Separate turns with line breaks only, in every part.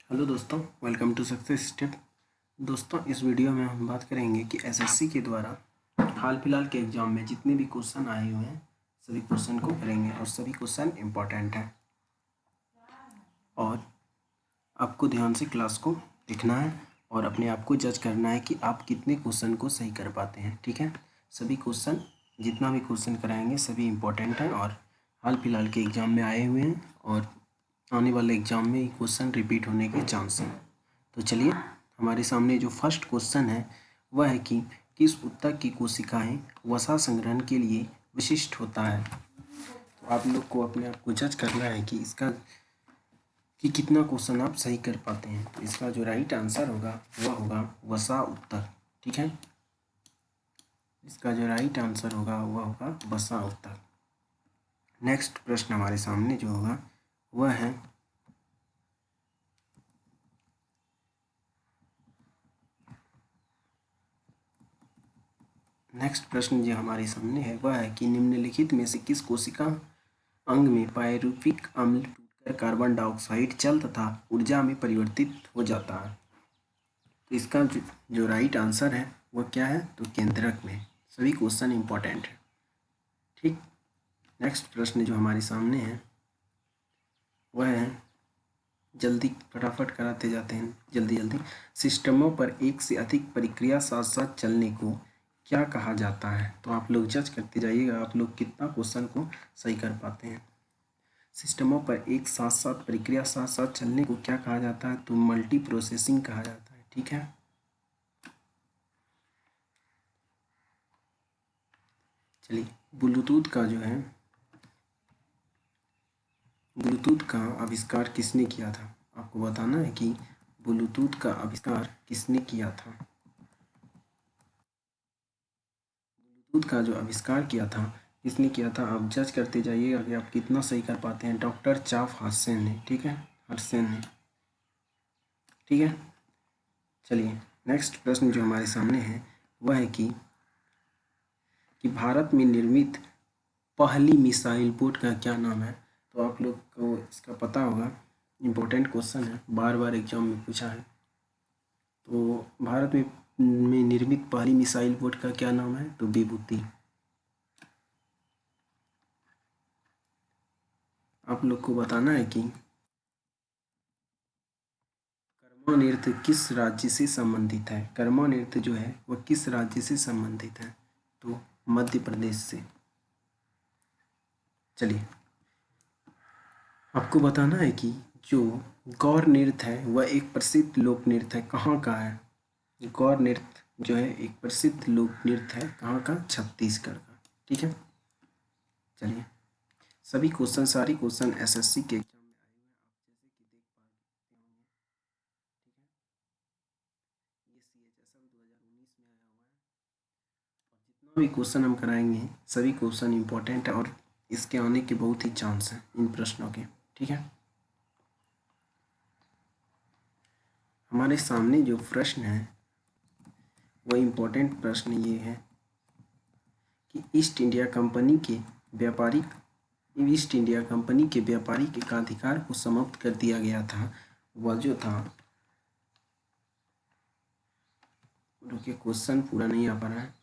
Hello दोस्तों, welcome to success step. दोस्तों, इस वीडियो में हम बात करेंगे कि एसएससी के द्वारा हाल फिलहाल के एग्ज़ाम में जितने भी क्वेश्चन आए हुए हैं सभी क्वेश्चन को करेंगे और सभी क्वेश्चन इम्पोर्टेंट हैं और आपको ध्यान से क्लास को देखना है और अपने आप को जज करना है कि आप कितने क्वेश्चन को सही कर पाते हैं। ठीक है, सभी क्वेश्चन जितना भी क्वेश्चन कराएंगे सभी इम्पोर्टेंट हैं और हाल फिलहाल के एग्ज़ाम में आए हुए हैं और आने वाले एग्ज़ाम में क्वेश्चन रिपीट होने के चांस हैं। तो चलिए, हमारे सामने जो फर्स्ट क्वेश्चन है वह है कि किस ऊतक की कोशिकाएं वसा संग्रहण के लिए विशिष्ट होता है। तो आप लोग को अपने आप को जज करना है कि इसका कितना क्वेश्चन आप सही कर पाते हैं। तो इसका जो राइट आंसर होगा वह होगा वसा ऊतक। ठीक है, इसका जो राइट आंसर होगा वह होगा वसा ऊतक। नेक्स्ट प्रश्न हमारे सामने जो होगा वह है नेक्स्ट प्रश्न जो हमारे सामने है वह है कि निम्नलिखित में से किस कोशिका अंग में पायरुविक अम्ल टूटकर कार्बन डाइऑक्साइड जल तथा ऊर्जा में परिवर्तित हो जाता है। तो इसका जो राइट आंसर है वह क्या है, तो केंद्रक में। सभी क्वेश्चन इंपॉर्टेंट है। ठीक, नेक्स्ट प्रश्न जो हमारे सामने है वह है, जल्दी फटाफट कराते जाते हैं जल्दी। सिस्टमों पर एक से अधिक प्रक्रिया साथ साथ चलने को क्या कहा जाता है। तो आप लोग जज करते जाइएगा आप लोग कितना क्वेश्चन को सही कर पाते हैं। सिस्टमों पर एक साथ साथ प्रक्रिया साथ साथ चलने को क्या कहा जाता है, तो मल्टी प्रोसेसिंग कहा जाता है। ठीक है, चलिए, ब्लूटूथ का आविष्कार किसने किया था। आपको बताना है कि ब्लूटूथ का आविष्कार किसने किया था। ब्लूटूथ का जो आविष्कार किया था किसने किया था, आप जज करते जाइएगा कि आप कितना सही कर पाते हैं। डॉक्टर चाफ हर्सेन ने। ठीक है, हर्सेन ने। ठीक है, चलिए, नेक्स्ट प्रश्न जो हमारे सामने है वह है कि भारत में निर्मित पहली मिसाइल बोट का क्या नाम है। तो आप लोग को इसका पता होगा, इम्पोर्टेंट क्वेश्चन है, बार बार एग्जाम में पूछा है। तो भारत में निर्मित पहली मिसाइल बोट का क्या नाम है, तो विभूति। आप लोग को बताना है कि कर्मा नृत्य किस राज्य से संबंधित है। कर्मा नृत्य जो है वह किस राज्य से संबंधित है, तो मध्य प्रदेश से। चलिए, आपको बताना है कि जो गौर नृत्य है वह एक प्रसिद्ध लोक नृत्य है, कहाँ का है। गौर नृत्य जो है एक प्रसिद्ध लोक नृत्य है, कहाँ का, छत्तीसगढ़ का। ठीक है, चलिए, सभी क्वेश्चन सारी क्वेश्चन एसएससी के एग्जाम में आए हुए हैं, आप जैसे कि देख पा रहे होंगे। ठीक है, ये CHSL 2019 में आया हुआ है और जितना भी क्वेश्चन हम कराएंगे सभी क्वेश्चन इंपॉर्टेंट है और इसके आने के बहुत ही चांस हैं इन प्रश्नों के। ठीक है, हमारे सामने जो प्रश्न है वह इम्पोर्टेंट प्रश्न ये है कि ईस्ट इंडिया कंपनी के व्यापारिक एकाधिकार को समाप्त कर दिया गया था। वह जो था, रुकिए, क्वेश्चन पूरा नहीं आ पा रहा है।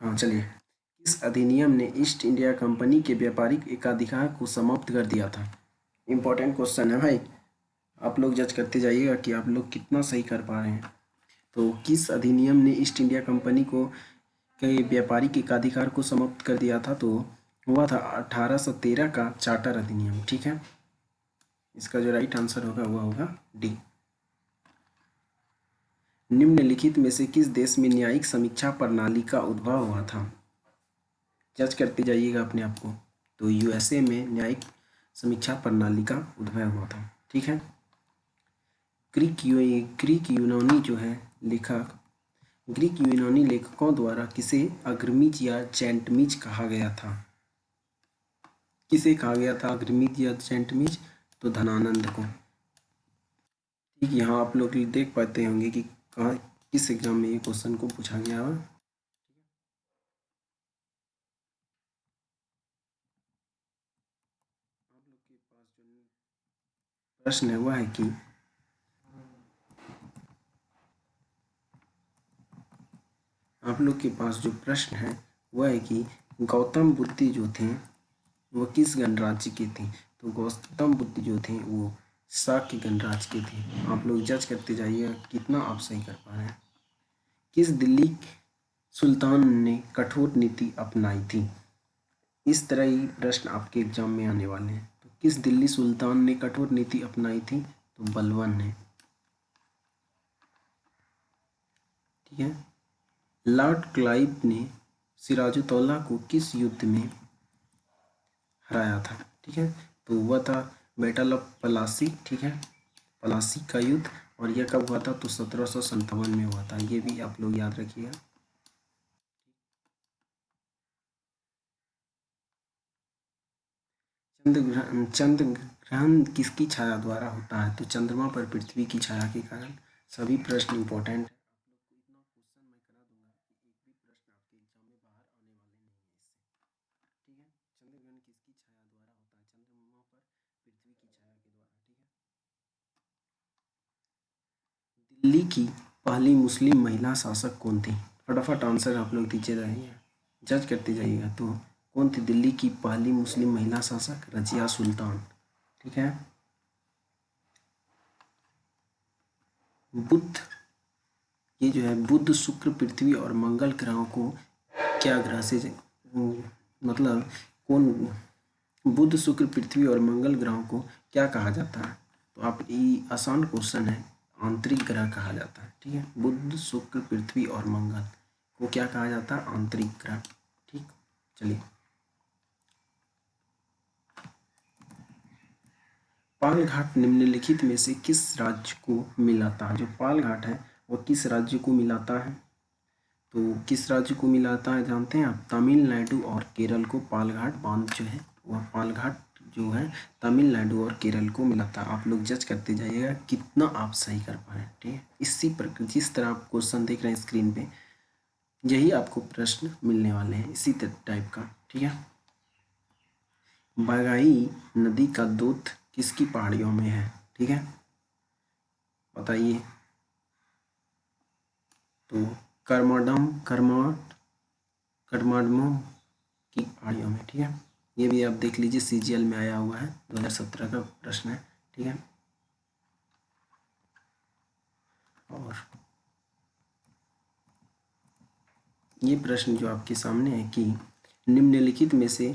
हाँ, चलिए, इस अधिनियम ने ईस्ट इंडिया कंपनी के व्यापारिक एकाधिकार को समाप्त कर दिया था। इम्पोर्टेंट क्वेश्चन है भाई, आप लोग जज करते जाइएगा कि आप लोग कितना सही कर पा रहे हैं। तो किस अधिनियम ने ईस्ट इंडिया कंपनी को के व्यापारिक एकाधिकार को समाप्त कर दिया था, तो हुआ था 1813 का चार्टर अधिनियम। ठीक है, इसका जो राइट आंसर होगा वह होगा डी। निम्नलिखित में से किस देश में न्यायिक समीक्षा प्रणाली का उद्भव हुआ था। जज करते जाइएगा अपने आप को। तो यूएसए में न्यायिक समीक्षा प्रणाली का उद्भव हुआ था। ठीक है, ग्रीक यूनानी जो है लेखक, ग्रीक यूनानी लेखकों द्वारा किसे अग्रमीज या चैंटमीज कहा गया था। किसे कहा गया था अग्रमीज या चैंटमीज, तो धनानंद को। ठीक, यहाँ आप लोग देख पाते होंगे कि कहाँ किस एग्जाम में ये क्वेश्चन को पूछा गया है। आप लोग के पास जो प्रश्न है वह है कि आप लोग के पास जो प्रश्न है वह है कि गौतम बुद्ध जो थे वो किस गणराज्य के थे। तो गौतम बुद्ध जो थे वो शाक्य गणराज्य के थे। आप लोग जज करते जाइएगा कितना आप सही कर पा रहे हैं। किस दिल्ली सुल्तान ने कठोर नीति अपनाई थी। इस तरह ही प्रश्न आपके एग्जाम में आने वाले हैं। तो किस दिल्ली सुल्तान ने कठोर नीति अपनाई थी। तो बलबन ने। ठीक है। लॉर्ड क्लाइव ने सिराजुद्दौला को किस युद्ध में हराया था। ठीक है। तो हुआ था बैटल ऑफ पलासी। ठीक है, पलासी का युद्ध। और यह कब हुआ था। तो 1757 में हुआ था। ये भी आप लोग याद रखिएगा। चंद्र ग्रहण किसकी छाया द्वारा होता है। तो चंद्रमा पर पृथ्वी की छाया के कारण। सभी प्रश्न इंपॉर्टेंट है। आप लोग को इतना क्वेश्चन मैं करा दूंगा कि एक भी प्रश्न आपके एग्जाम में बाहर आने वाले नहीं है इससे। ठीक है। चंद्र ग्रहण किसकी छाया द्वारा होता है। चंद्रमा पर पृथ्वी की छाया के द्वारा। ठीक है। दिल्ली की पहली मुस्लिम महिला शासक कौन थी। फटाफट आंसर आप लोग दीजिए जाइए, जज करते जाइएगा। तो कौन थी दिल्ली की पहली मुस्लिम महिला शासक। रजिया सुल्तान। ठीक है। बुध, ये जो है बुध शुक्र पृथ्वी और मंगल ग्रहों को क्या ग्रह से मतलब कौन बुध शुक्र पृथ्वी और मंगल ग्रहों को क्या कहा जाता है। तो आप ये आसान क्वेश्चन है। आंतरिक ग्रह कहा जाता है। ठीक है। बुध शुक्र पृथ्वी और मंगल को क्या कहा जाता है। आंतरिक ग्रह। ठीक। चलिए, पाल घाट निम्नलिखित में से किस राज्य को मिलाता है। जो पाल घाट है वह किस राज्य को मिलाता है। तो किस राज्य को मिलाता है जानते हैं आप। तमिलनाडु और केरल को पालघाट बांध जो है वह पालघाट जो है तमिलनाडु और केरल को मिलाता है। आप लोग जज करते जाइएगा कितना आप सही कर पाए। ठीक है। इसी प्रकार जिस तरह आप क्वेश्चन देख रहे हैं स्क्रीन पे यही आपको प्रश्न मिलने वाले हैं इसी टाइप का। ठीक है। बगाई नदी का दूध किसकी पहाड़ियों में है। ठीक है, बताइए। तो करमाडम करमाडम की पहाड़ियों में। ठीक है। ये भी आप देख लीजिए सीजीएल में आया हुआ है 2017 का प्रश्न है। ठीक है। और ये प्रश्न जो आपके सामने है कि निम्नलिखित में से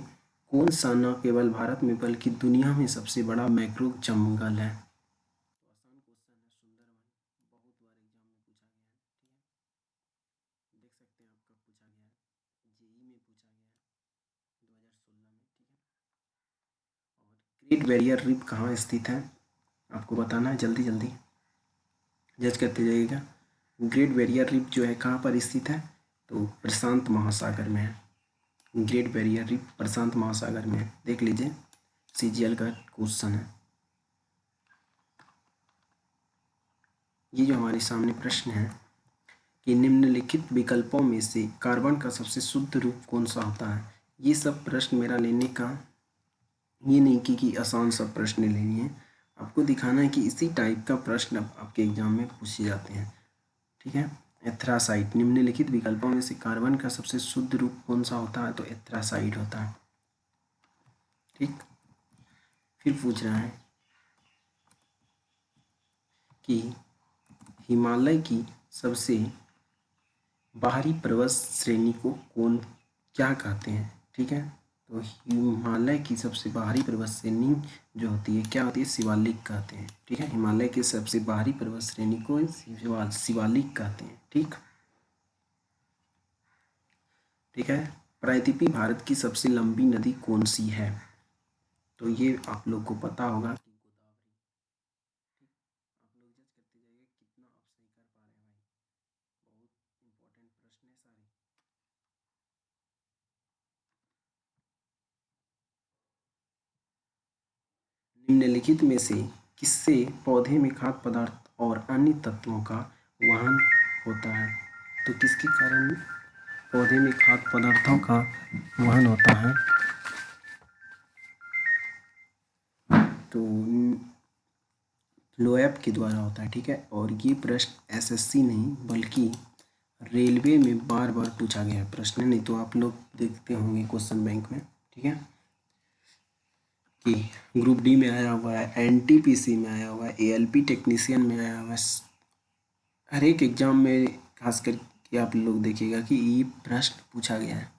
कौन सा न केवल भारत में बल्कि दुनिया में सबसे बड़ा मैंग्रोव जंगल है। तो आसान क्वेश्चन है। सुंदरवन बहुत बार एग्जाम में पूछा गया है। ठीक है। देख सकते हैं आप कब पूछा गया है। जेई में पूछा गया है 2016 में। ठीक है। और ग्रेट बैरियर रीफ कहाँ स्थित है आपको बताना है। जल्दी जल्दी जज करते जाइएगा। ग्रेट बैरियर रीफ जो है कहाँ पर स्थित है। तो प्रशांत महासागर में है। ग्रेट बैरियर रीफ प्रशांत महासागर में है। देख लीजिए सीजीएल का क्वेश्चन है। ये जो हमारे सामने प्रश्न है कि निम्नलिखित विकल्पों में से कार्बन का सबसे शुद्ध रूप कौन सा होता है। ये सब प्रश्न मेरा लेने का ये नहीं कि आसान सब प्रश्न लेनी है। आपको दिखाना है कि इसी टाइप का प्रश्न आपके एग्जाम में पूछे जाते हैं। ठीक है। एथ्रासाइट निम्नलिखित विकल्पों में से कार्बन का सबसे शुद्ध रूप कौन सा होता है। तो एथ्रासाइट होता है। ठीक। फिर पूछ रहा है कि हिमालय की सबसे बाहरी पर्वत श्रेणी को कौन क्या कहते हैं। ठीक है। तो हिमालय की सबसे बाहरी पर्वत श्रेणी जो होती है क्या होती है। शिवालिक कहते हैं। ठीक है। हिमालय की सबसे बाहरी पर्वत श्रेणी को शिवालिक कहते हैं। ठीक। ठीक है। प्रायद्वीपीय भारत की सबसे लंबी नदी कौन सी है। तो ये आप लोग को पता होगा कि गोदावरी। ठीक। आप लोग जज करते जाइए कितना आप सही कर पा रहे हैं भाई। बहुत इंपॉर्टेंट प्रश्न है सारे। निम्नलिखित में से किससे पौधे में खाद्य पदार्थ और अन्य तत्वों का वहन होता है। तो किसके कारण पौधे में खाद्य पदार्थों का वहन होता है? तो फ्लोएम के द्वारा होता है, ठीक है। और ये प्रश्न एसएससी नहीं बल्कि रेलवे में बार बार पूछा गया है प्रश्न, नहीं तो आप लोग देखते होंगे क्वेश्चन बैंक में, ठीक है, कि ग्रुप डी में आया हुआ है, एनटीपीसी में आया हुआ है, एएलपी टेक्नीशियन में आया हुआ है। हर एक एग्जाम में खास करके आप लोग देखिएगा कि ये प्रश्न पूछा गया है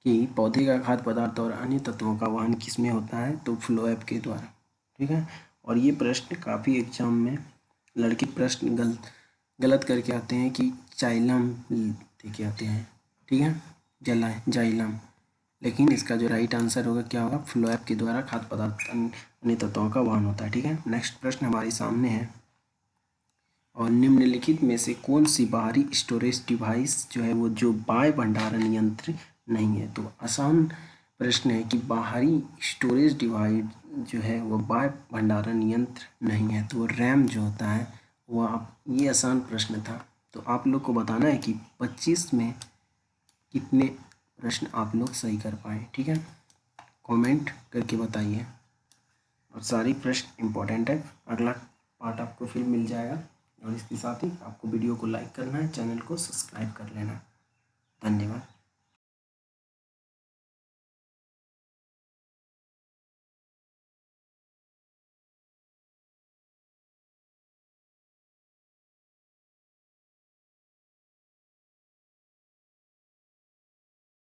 कि पौधे का खाद्य पदार्थ और अन्य तत्वों का वहन किस में होता है? तो फ्लोएम के द्वारा, ठीक है। और ये प्रश्न काफ़ी एग्जाम में लड़के प्रश्न गलत करके आते हैं कि जाइलम देके आते हैं, ठीक है, जाइलम। लेकिन इसका जो राइट आंसर होगा क्या होगा? फ्लोएम के द्वारा खाद्य पदार्थ अन्य तत्वों का वहन होता है, ठीक है। नेक्स्ट प्रश्न हमारे सामने है, और निम्नलिखित में से कौन सी बाहरी स्टोरेज डिवाइस जो है वो जो बाह्य भंडारण यंत्र नहीं है? तो आसान प्रश्न है कि बाहरी स्टोरेज डिवाइस जो है वो बाह्य भंडारण यंत्र नहीं है, तो रैम जो होता है वो ये आसान प्रश्न था। तो आप लोग को बताना है कि 25 में कितने प्रश्न आप लोग सही कर पाए, ठीक है, कमेंट करके बताइए। और सारी प्रश्न इम्पोर्टेंट है, अगला पार्ट आपको फिर मिल जाएगा। और इसके साथ ही आपको वीडियो को लाइक करना है, चैनल को सब्सक्राइब कर लेना। धन्यवाद।